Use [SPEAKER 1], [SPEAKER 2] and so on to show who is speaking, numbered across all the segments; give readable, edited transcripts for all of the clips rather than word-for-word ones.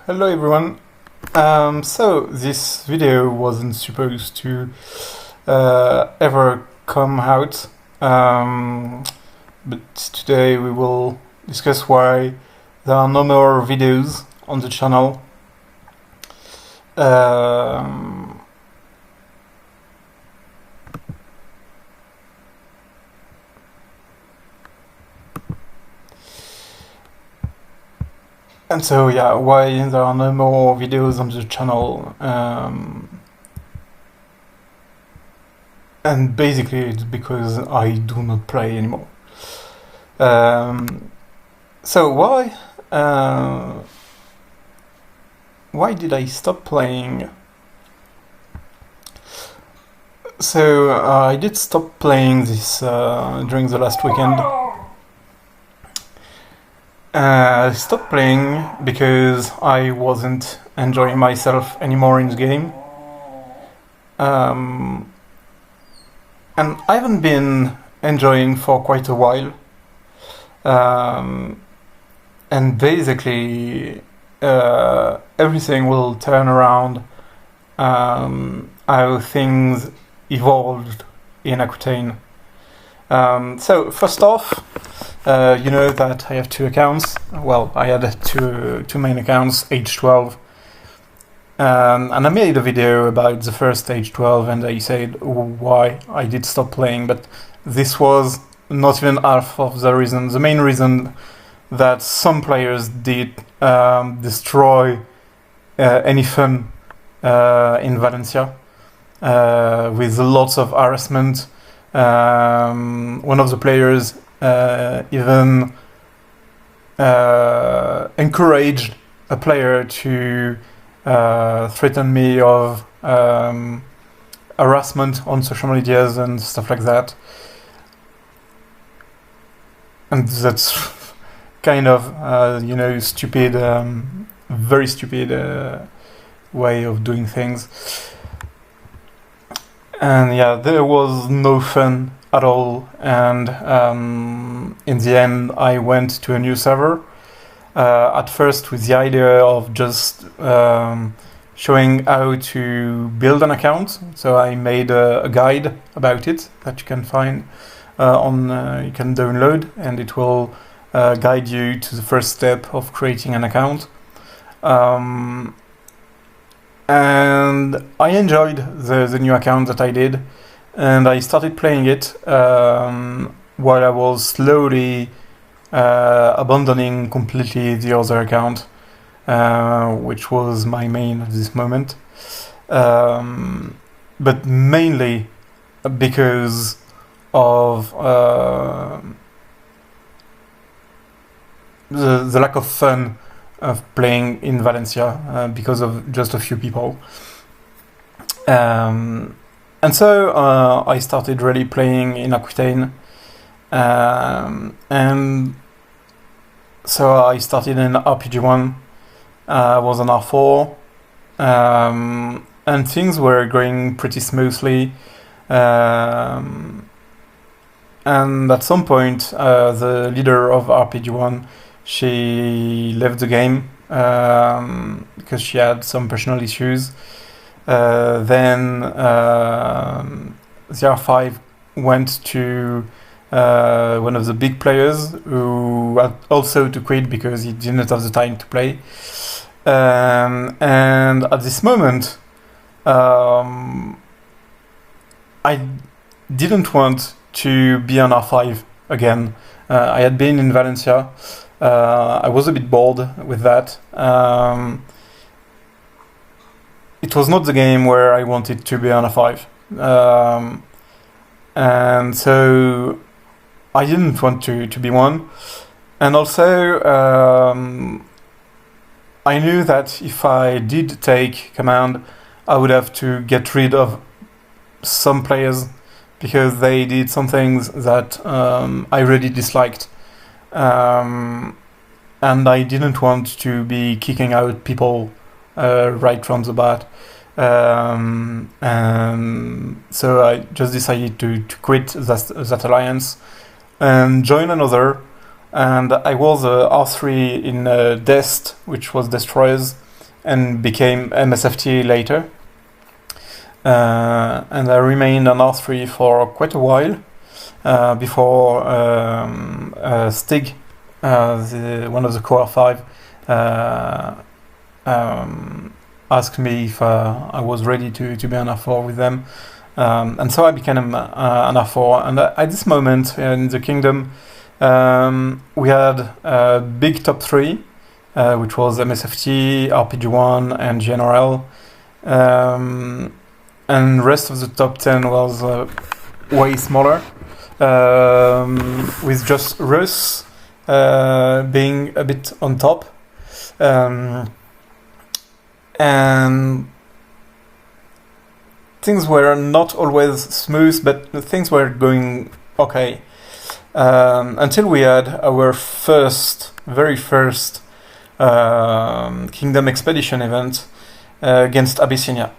[SPEAKER 1] Hello everyone. So this video wasn't supposed to ever come out, but today we will discuss why there are no more videos on the channel. And so yeah, why there are no more videos on the channel, and basically it's because I do not play anymore. So why did I stop playing? So I did stop playing this during the last weekend. I stopped playing because I wasn't enjoying myself anymore in the game. And I haven't been enjoying for quite a while. And basically, everything will turn around how things evolved in Aquitaine. So first off, you know that I have two accounts. Well, I had two main accounts, Age 12. And I made a video about the first Age 12 and I said why I did stop playing, but this was not even half of the reason. The main reason that some players did destroy any fun in Valencia with lots of harassment. One of the players even encouraged a player to threaten me of harassment on social medias and stuff like that. And that's kind of, stupid, very stupid way of doing things. And yeah, there was no fun at all, and in the end I went to a new server, at first with the idea of just showing how to build an account. So I made a guide about it that you can find you can download, and it will guide you to the first step of creating an account. And I enjoyed the new account that I did, and I started playing it while I was slowly abandoning completely the other account, which was my main at this moment, but mainly because of the lack of fun of playing in Valencia because of just a few people. And so I started really playing in Aquitaine, and so I started in RPG1, I was on R4, and things were going pretty smoothly, and at some point the leader of RPG1, she left the game because she had some personal issues. Then the R5 went to one of the big players who had also to quit because he didn't have the time to play. And at this moment, I didn't want to be on R5 again. I had been in Valencia. I was a bit bored with that. It was not the game where I wanted to be on a 5. And so I didn't want to be one. And also, I knew that if I did take command, I would have to get rid of some players because they did some things that I really disliked. And I didn't want to be kicking out people right from the bat. And so I just decided to quit that alliance and join another. And I was R3 in Dest, which was Destroyers. and became MSFT later. And I remained on R3 for quite a while before Stig, one of the Core 5, asked me if I was ready to be an R4 with them. And so I became an R4. And at this moment in the kingdom, we had a big top 3, which was MSFT, RPG1, and GNRL. And rest of the top 10 was way smaller, with just Russ being a bit on top. And things were not always smooth, but things were going okay. Until we had our very first Kingdom Expedition event against Abyssinia.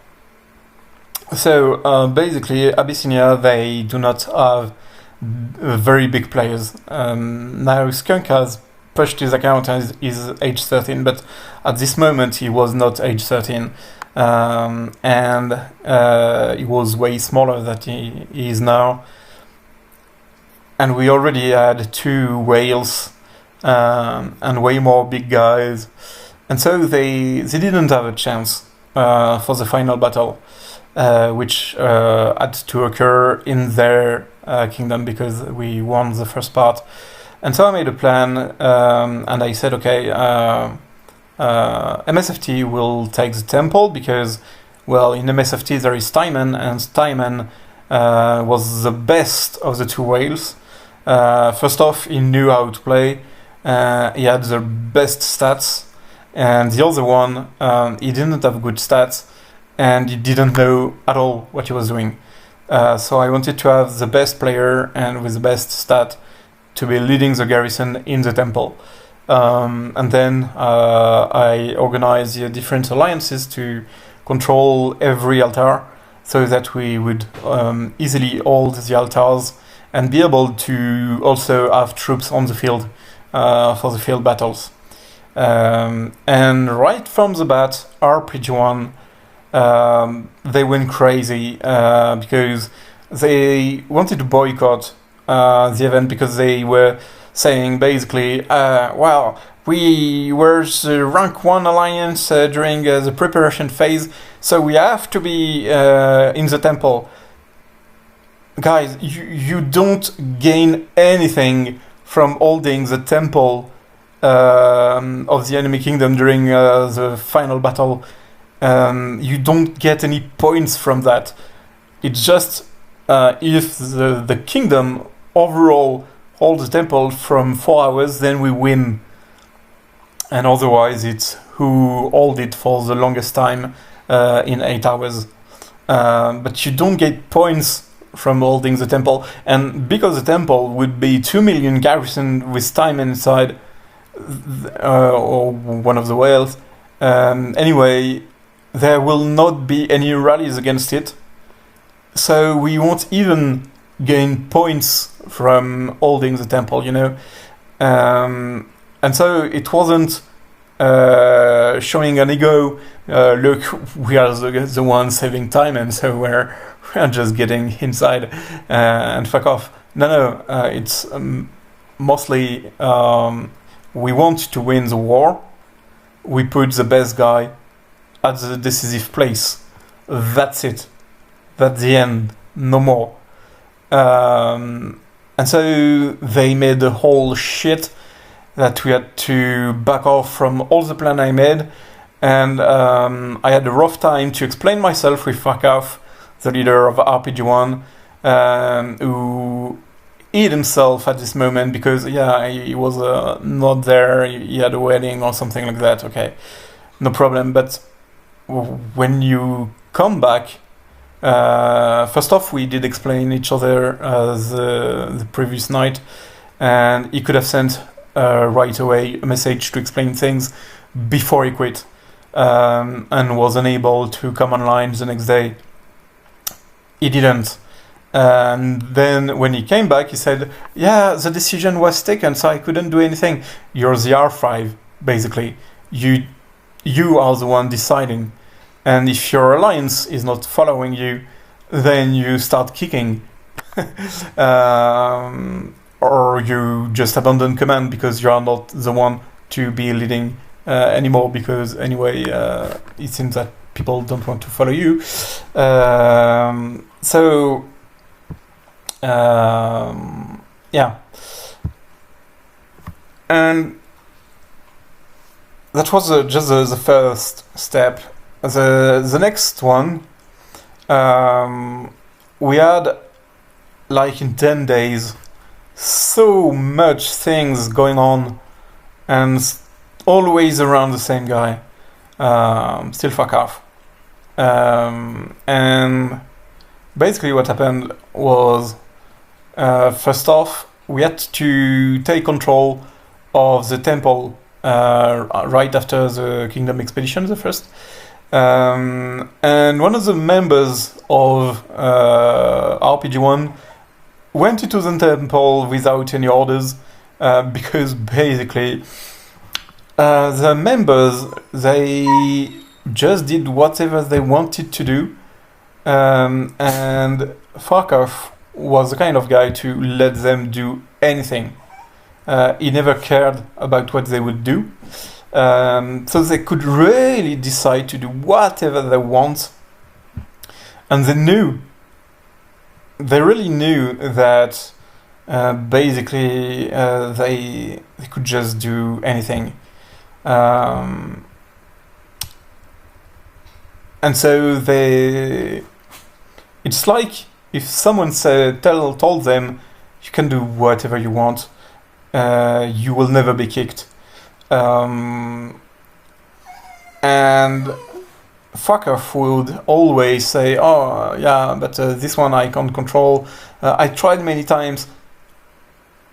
[SPEAKER 1] So basically, Abyssinia, they do not have very big players. Now Skunk has pushed his account and is age 13, but at this moment he was not age 13, and he was way smaller than he is now. And we already had 2 whales and way more big guys, and so they didn't have a chance for the final battle, which had to occur in their kingdom because we won the first part. And so I made a plan, and I said, okay, MSFT will take the temple because, well, in MSFT there is Timon, and Timon was the best of the 2 whales. First off, he knew how to play, he had the best stats, and the other one, he didn't have good stats, and he didn't know at all what he was doing. So I wanted to have the best player and with the best stat to be leading the garrison in the temple. And then I organized the different alliances to control every altar so that we would easily hold the altars and be able to also have troops on the field for the field battles. And right from the bat, RPG1, they went crazy because they wanted to boycott the event because they were saying basically, well, we were the rank 1 alliance during the preparation phase, so we have to be in the temple. Guys, you don't gain anything from holding the temple of the enemy kingdom during the final battle. You don't get any points from that. It's just if the kingdom overall holds the temple from 4 hours, then we win. And otherwise, it's who hold it for the longest time in 8 hours. But you don't get points from holding the temple. And because the temple would be 2 million garrison with time inside, or one of the whales, anyway, there will not be any rallies against it. So we won't even gain points from holding the temple, you know. And so it wasn't showing an ego, look, we are the ones saving time, and so we're just getting inside and fuck off. No, it's mostly we want to win the war. We put the best guy at the decisive place. That's it. That's the end. No more. And so they made the whole shit that we had to back off from all the plan I made, and I had a rough time to explain myself with Fakaf, the leader of RPG1, who hid himself at this moment because, yeah, he was not there, he had a wedding or something like that. Okay, no problem. But when you come back, first off, we did explain each other the previous night, and he could have sent right away a message to explain things before he quit, and was unable to come online the next day. He didn't. And then when he came back, he said, yeah, the decision was taken, so I couldn't do anything. You're the R5, basically. You you are the one deciding. And if your alliance is not following you, then you start kicking. Or you just abandon command because you are not the one to be leading anymore, because anyway, it seems that people don't want to follow you. Yeah. And that was just the first step. The next one, we had, like in 10 days, so much things going on, and always around the same guy. Still fuck off. And basically what happened was, first off, we had to take control of the temple right after the Kingdom Expedition, the first. And one of the members of RPG1 went into the temple without any orders, because basically the members, they just did whatever they wanted to do, and Farkov was the kind of guy to let them do anything. He never cared about what they would do, so they could really decide to do whatever they want, and they really knew that basically they could just do anything. And so it's like if someone told them, you can do whatever you want, you will never be kicked. And Farkov would always say, oh yeah, but this one I can't control. I tried many times.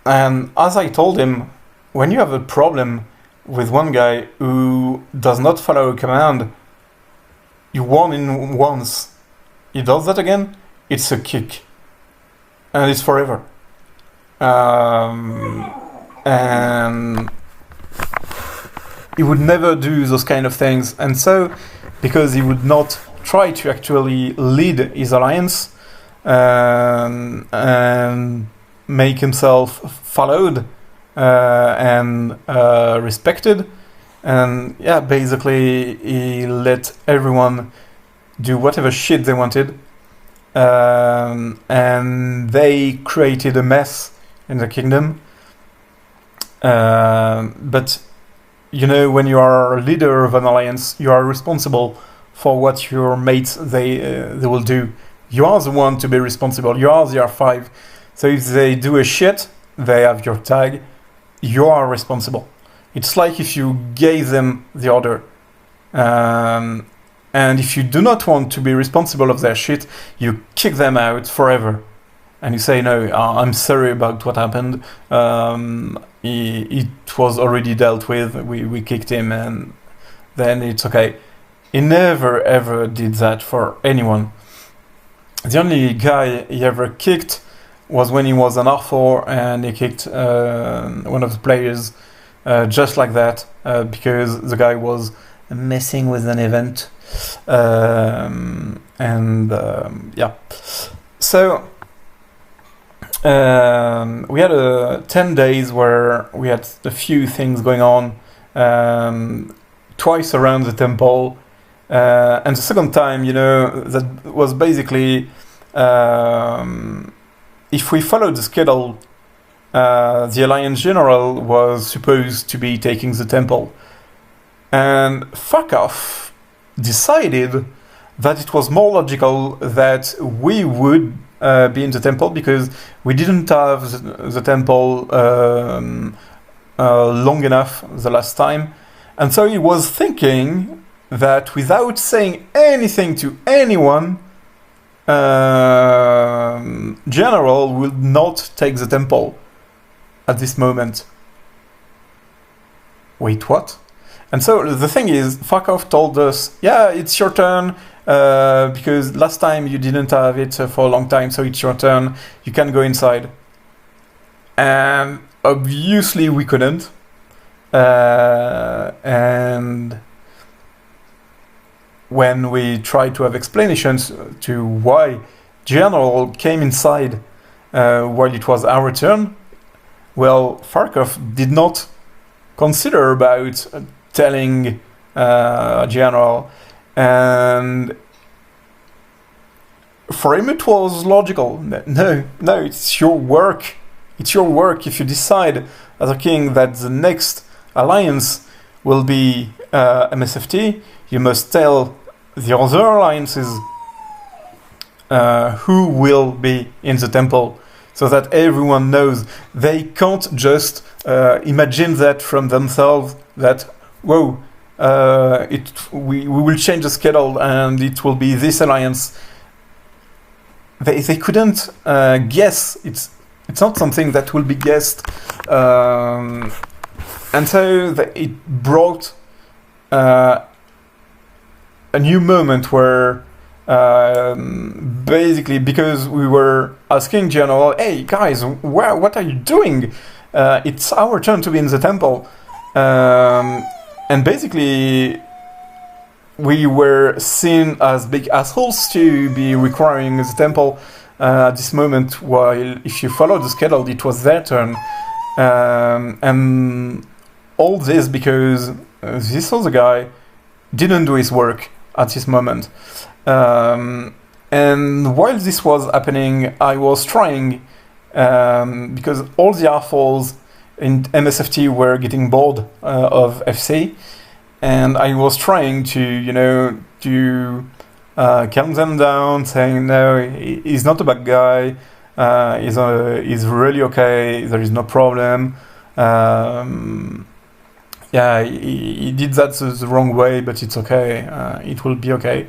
[SPEAKER 1] And as I told him, when you have a problem with one guy who does not follow a command, you won him once. He does that again, it's a kick. And it's forever. And he would never do those kind of things. And so, because he would not try to actually lead his alliance and make himself followed and respected, and yeah, basically he let everyone do whatever shit they wanted, and they created a mess in the kingdom. But you know, when you are a leader of an alliance, you are responsible for what your mates they will do. You are the one to be responsible. You are the R5. So if they do a shit, they have your tag. You are responsible. It's like if you gave them the order. And if you do not want to be responsible of their shit, you kick them out forever. And you say, no, I'm sorry about what happened. It was already dealt with. We kicked him, and then it's okay. He never ever did that for anyone. The only guy he ever kicked was when he was an R4, and he kicked one of the players just like that, because the guy was messing with an event. Yeah. So we had 10 days where we had a few things going on, twice around the temple, and the second time, you know, that was basically if we followed the schedule, the Alliance General was supposed to be taking the temple, and Farkov decided that it was more logical that we would be in the temple, because we didn't have the temple long enough the last time. And so he was thinking that without saying anything to anyone, General would not take the temple at this moment. Wait, what? And so the thing is, Farkov told us, yeah, it's your turn, because last time you didn't have it for a long time, so it's your turn, you can go inside. And obviously we couldn't. And when we tried to have explanations to why General came inside while it was our turn, well, Farkov did not consider about telling General, and for him it was logical. No, it's your work. It's your work. If you decide as a king that the next alliance will be MSFT, you must tell the other alliances who will be in the temple, so that everyone knows. They can't just imagine that from themselves, that, whoa, we will change the schedule and it will be this alliance. They couldn't guess. It's not something that will be guessed. And so it brought a new moment where basically, because we were asking General, hey guys, what are you doing? It's our turn to be in the temple. And basically, we were seen as big assholes to be requiring the temple at this moment, while if you follow the schedule, it was their turn. And all this because this other guy didn't do his work at this moment. And while this was happening, I was trying, because all the R4s in MSFT were getting bored of FC, and I was trying to, calm them down, saying, no, he's not a bad guy, he's really okay, there is no problem. Yeah, he did that the wrong way, but it's okay, it will be okay.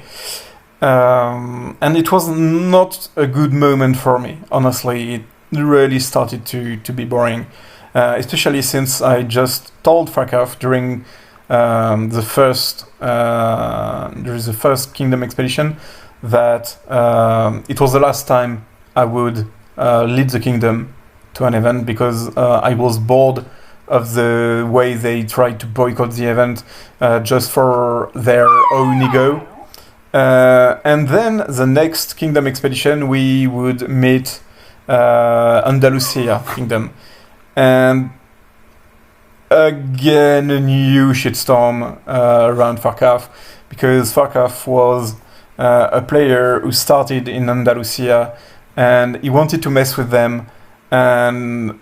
[SPEAKER 1] And it was not a good moment for me, honestly. It really started to be boring, especially since I just told Farkov during the first Kingdom expedition that it was the last time I would lead the Kingdom to an event, because I was bored of the way they tried to boycott the event just for their own ego. And then the next Kingdom expedition, we would meet Andalusia Kingdom. And again, a new shitstorm around Farkov, because Farkov was a player who started in Andalusia and he wanted to mess with them. And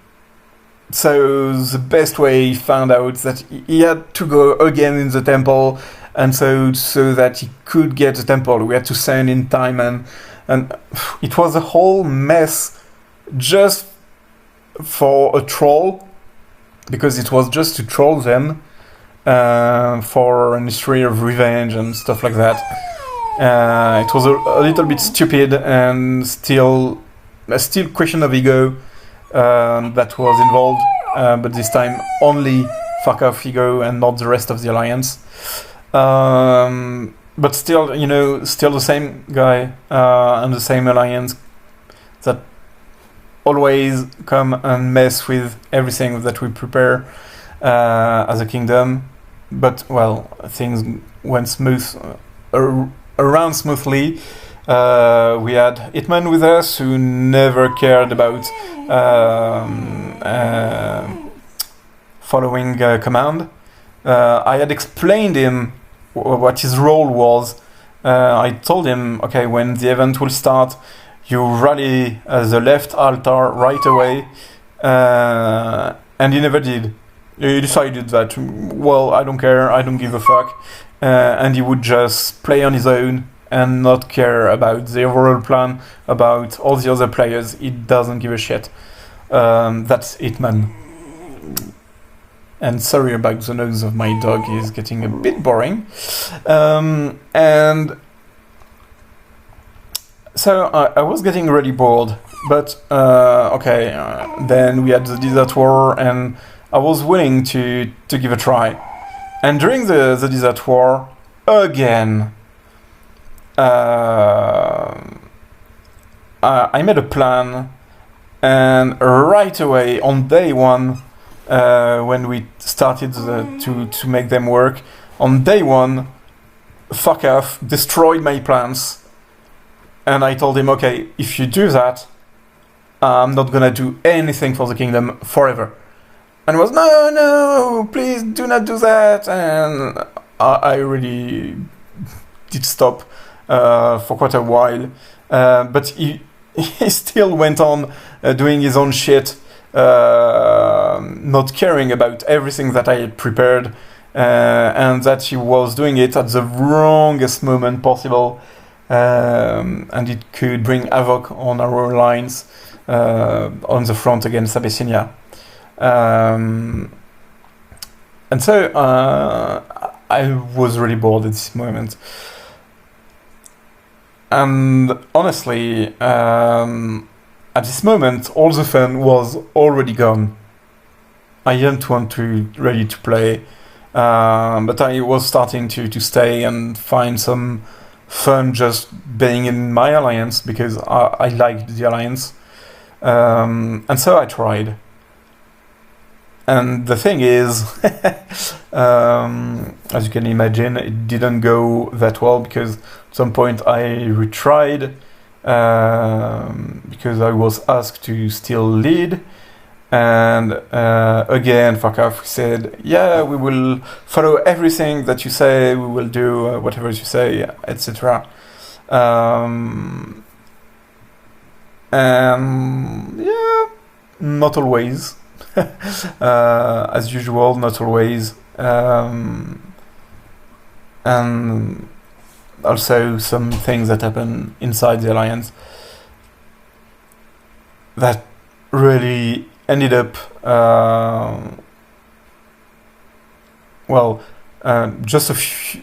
[SPEAKER 1] so the best way he found out that he had to go again in the temple, and so that he could get the temple, we had to send in time, and it was a whole mess just for a troll, because it was just to troll them for an history of revenge and stuff like that. It was a little bit stupid, and still question of ego that was involved, but this time only Farkov ego and not the rest of the alliance. But still, still the same guy and the same alliance that always come and mess with everything that we prepare as a kingdom. But, well, things went around smoothly. We had Hitman with us, who never cared about following command. I had explained him what his role was. I told him, okay, when the event will start, you rally the left altar right away, and he never did. He decided that, well, I don't care, I don't give a fuck, and he would just play on his own and not care about the overall plan, about all the other players. He doesn't give a shit. That's Hitman. And sorry about the noise of my dog, he's getting a bit boring. And so I was getting really bored, but then we had the Desert War, and I was willing to give a try. And during the Desert War, again, I made a plan, and right away, on day one, when we started to make them work, on day one, fuck off, destroyed my plans, and I told him, okay, if you do that, I'm not gonna do anything for the kingdom forever. And he was, no, please do not do that. And I really did stop for quite a while. But he still went on doing his own shit, not caring about everything that I had prepared, and that he was doing it at the wrongest moment possible, and it could bring havoc on our lines on the front against Abyssinia. And so I was really bored at this moment. And honestly, at this moment, all the fun was already gone. I didn't want to ready to play, but I was starting to stay and find some fun just being in my alliance, because I liked the alliance. And so I tried. And the thing is, as you can imagine, it didn't go that well, because at some point I retried, because I was asked to still lead, and again, fuck off, we said, yeah, we will follow everything that you say, we will do whatever you say, etc. And yeah, not always. As usual, not always. And also some things that happen inside the alliance that really ended up just a few,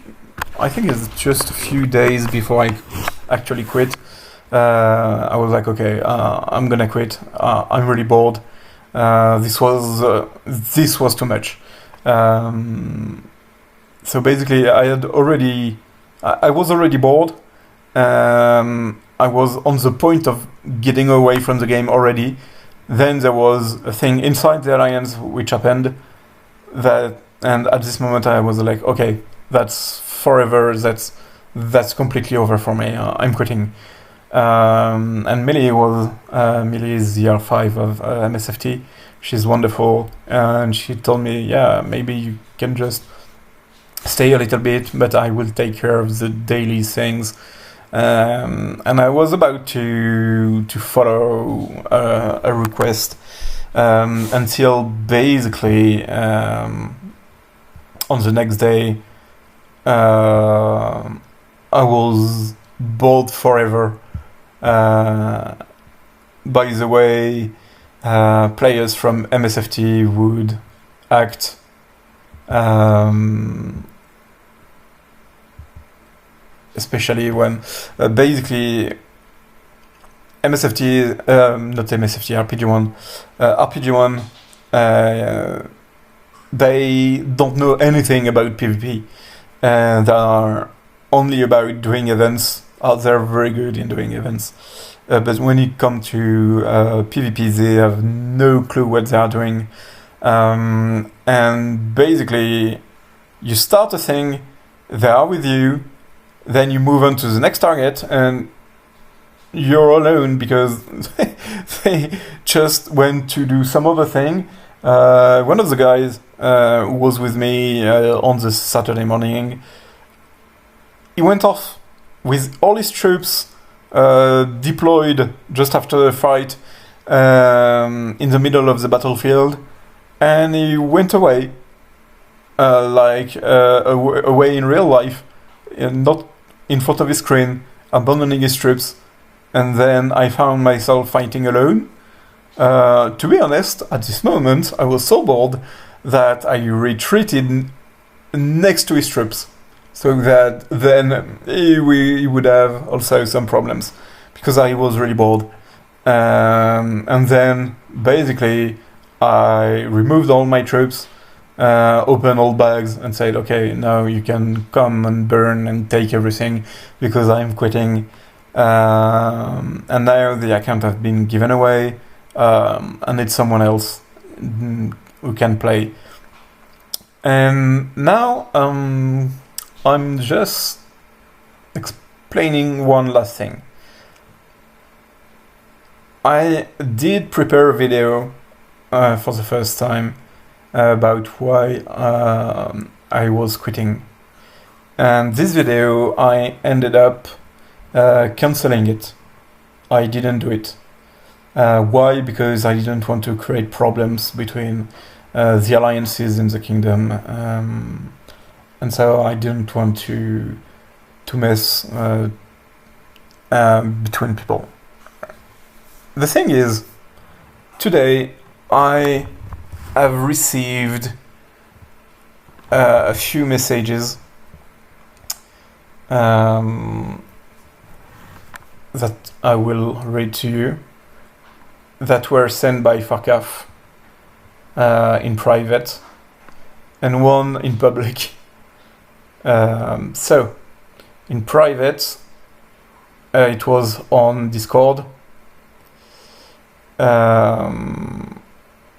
[SPEAKER 1] I think it's just a few days before I actually quit. I was like, okay, I'm gonna quit. I'm really bored. This was too much. So basically, I was already bored. I was on the point of getting away from the game already. Then there was a thing inside the alliance which happened, and at this moment I was like, okay, that's forever. That's completely over for me. I'm quitting. And Millie is the R5 of MSFT. She's wonderful, and she told me, yeah, maybe you can just stay a little bit, but I will take care of the daily things. And I was about to follow a request until basically on the next day I was bored forever. By the way, players from MSFT would act, especially when basically MSFT, not MSFT, RPG1, RPG1, they don't know anything about PvP. They are only about doing events. They're very good in doing events. But when it comes to PvP, they have no clue what they are doing. And basically, you start a thing, they are with you, then you move on to the next target, and you're alone because they just went to do some other thing. One of the guys who was with me on the Saturday morning, he went off with all his troops deployed just after the fight in the middle of the battlefield, and he went away away in real life, not in front of his screen, abandoning his troops. And then I found myself fighting alone. To be honest, at this moment I was so bored that I retreated next to his troops, so that then he would have also some problems, because I was really bored. And then basically I removed all my troops, opened all bags and said, okay, now you can come and burn and take everything, because I'm quitting. And now the account has been given away, and it's someone else who can play. And now I'm just explaining one last thing. I did prepare a video for the first time about why I was quitting. And this video, I ended up cancelling it. I didn't do it. Why? Because I didn't want to create problems between the alliances in the kingdom, and so I didn't want to mess between people. The thing is, today I have received a few messages that I will read to you, that were sent by Farkaf in private, and one in public. So, in private, it was on Discord.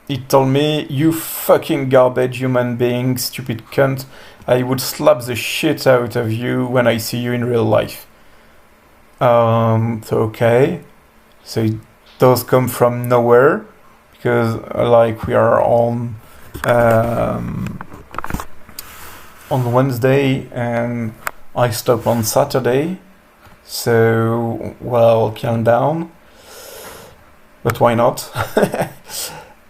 [SPEAKER 1] He told me, "You fucking garbage human being, stupid cunt. I would slap the shit out of you when I see you in real life." So okay. So it does come from nowhere, because like we are on Wednesday and I stop on Saturday. So, well, calm down. But why not?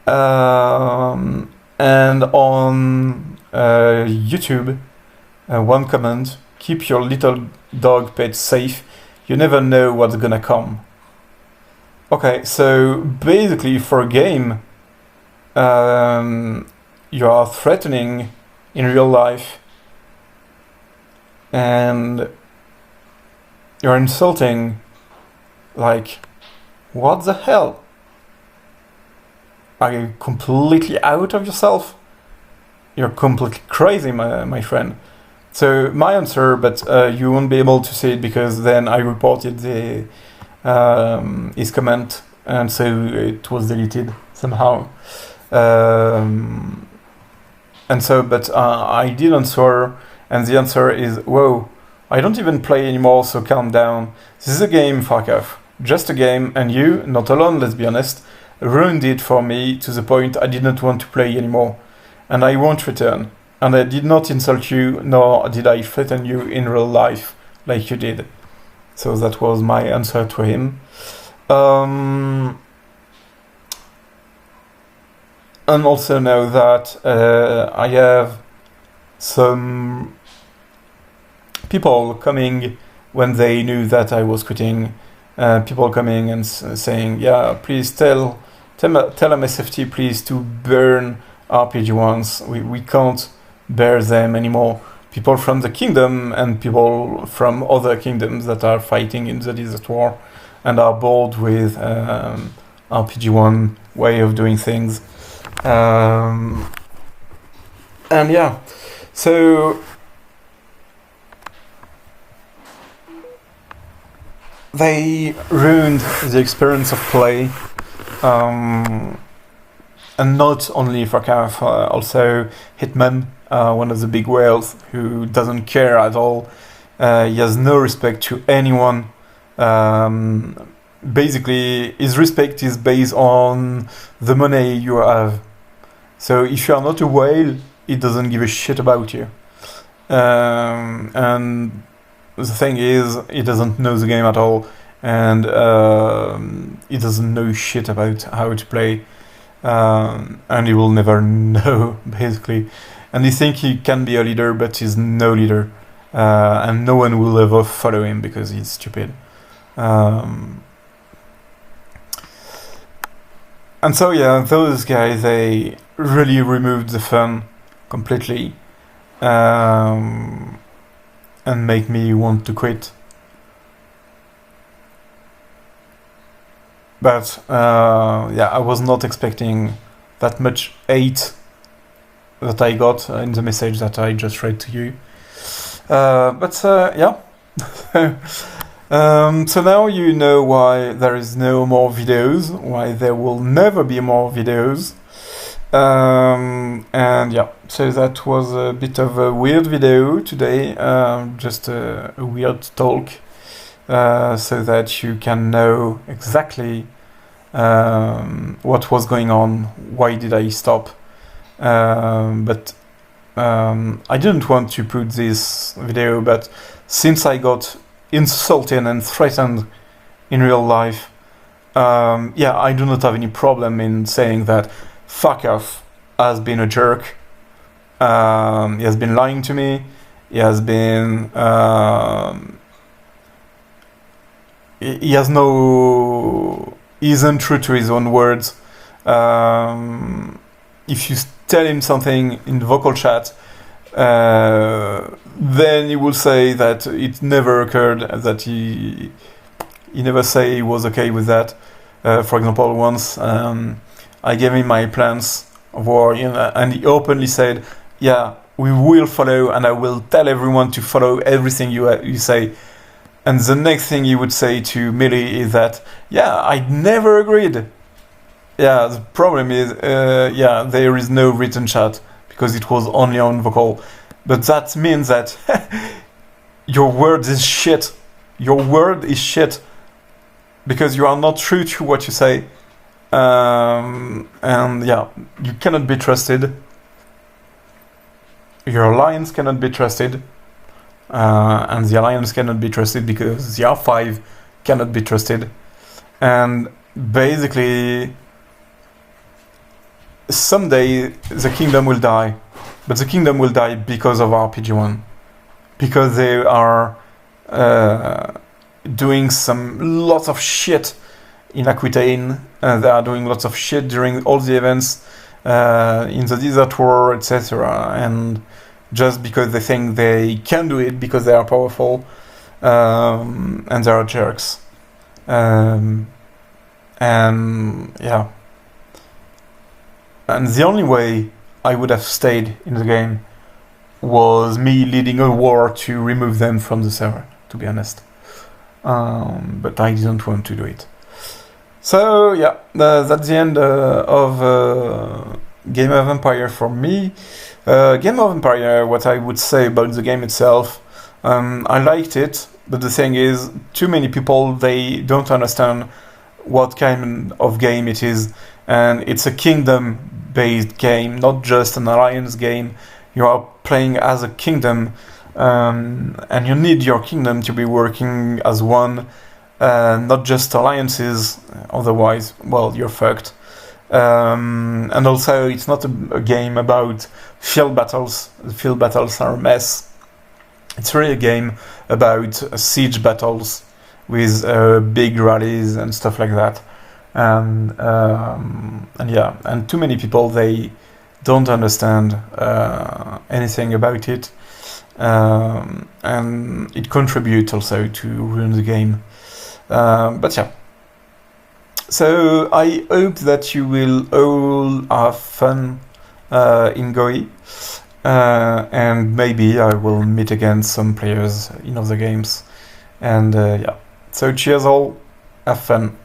[SPEAKER 1] And on YouTube, one comment: "Keep your little dog pet safe. You never know what's gonna come." Okay, so basically for a game, you are threatening in real life, and you're insulting. Like, what the hell? Are you completely out of yourself? You're completely crazy, my friend. So my answer, but you won't be able to see it because then I reported his comment, and so it was deleted somehow. And so, but I did answer, and the answer is, "Whoa, I don't even play anymore, so calm down. This is a game, Farkaf. Just a game, and you, not alone, let's be honest, ruined it for me to the point I didn't want to play anymore. And I won't return. And I did not insult you, nor did I threaten you in real life like you did." So that was my answer to him. And also know that I have some people coming when they knew that I was quitting. People coming and saying, "Yeah, please tell MSFT please to burn RPG1s. We can't bear them anymore." People from the kingdom and people from other kingdoms that are fighting in the Desert War and are bored with RPG1 way of doing things. And yeah, so they ruined the experience of play, and not only Farkaf, also Hitman, one of the big whales, who doesn't care at all. He has no respect to anyone. Basically, his respect is based on the money you have. So if you are not a whale, he doesn't give a shit about you. And the thing is, he doesn't know the game at all, and he doesn't know shit about how to play, and he will never know, basically. And he thinks he can be a leader, but he's no leader, and no one will ever follow him because he's stupid. And so yeah, those guys, they really removed the fun completely, and make me want to quit. But yeah, I was not expecting that much hate that I got in the message that I just read to you. But yeah. So now you know why there is no more videos, why there will never be more videos. And yeah, so that was a bit of a weird video today, just a weird talk, so that you can know exactly what was going on, why did I stop. But I didn't want to put this video, but since I got insulted and threatened in real life, yeah, I do not have any problem in saying that fuck off has been a jerk. He has been lying to me. He has been he has no, he isn't true to his own words. If you tell him something in the vocal chat, then he will say that it never occurred, that he never say he was okay with that. For example, once I gave him my plans of war, and he openly said, yeah, we will follow, and I will tell everyone to follow everything you say. And the next thing he would say to Millie is that, yeah, I never agreed. Yeah, the problem is, yeah, there is no written chat because it was only on vocal. But that means that your word is shit. Your word is shit because you are not true to what you say. And yeah, you cannot be trusted. Your alliance cannot be trusted. And the alliance cannot be trusted because the R5 cannot be trusted. And basically, someday the kingdom will die, but the kingdom will die because of RPG1, because they are doing lots of shit in Aquitaine. They are doing lots of shit during all the events in the Desert War, etc. And just because they think they can do it because they are powerful, and they are jerks. And yeah. And the only way I would have stayed in the game was me leading a war to remove them from the server, to be honest. But I didn't want to do it. So yeah, that's the end of Game of Empire for me. Game of Empire, what I would say about the game itself, I liked it, but the thing is, too many people, they don't understand what kind of game it is, and it's a kingdom-based game, not just an alliance game. You are playing as a kingdom, and you need your kingdom to be working as one, not just alliances, otherwise, well, you're fucked. And also, it's not a game about field battles. The field battles are a mess. It's really a game about siege battles with big rallies and stuff like that. And yeah, and too many people, they don't understand anything about it, and it contributes also to ruin the game. But yeah. So I hope that you will all have fun in GOI, and maybe I will meet again some players in other games. And yeah, so cheers all, have fun.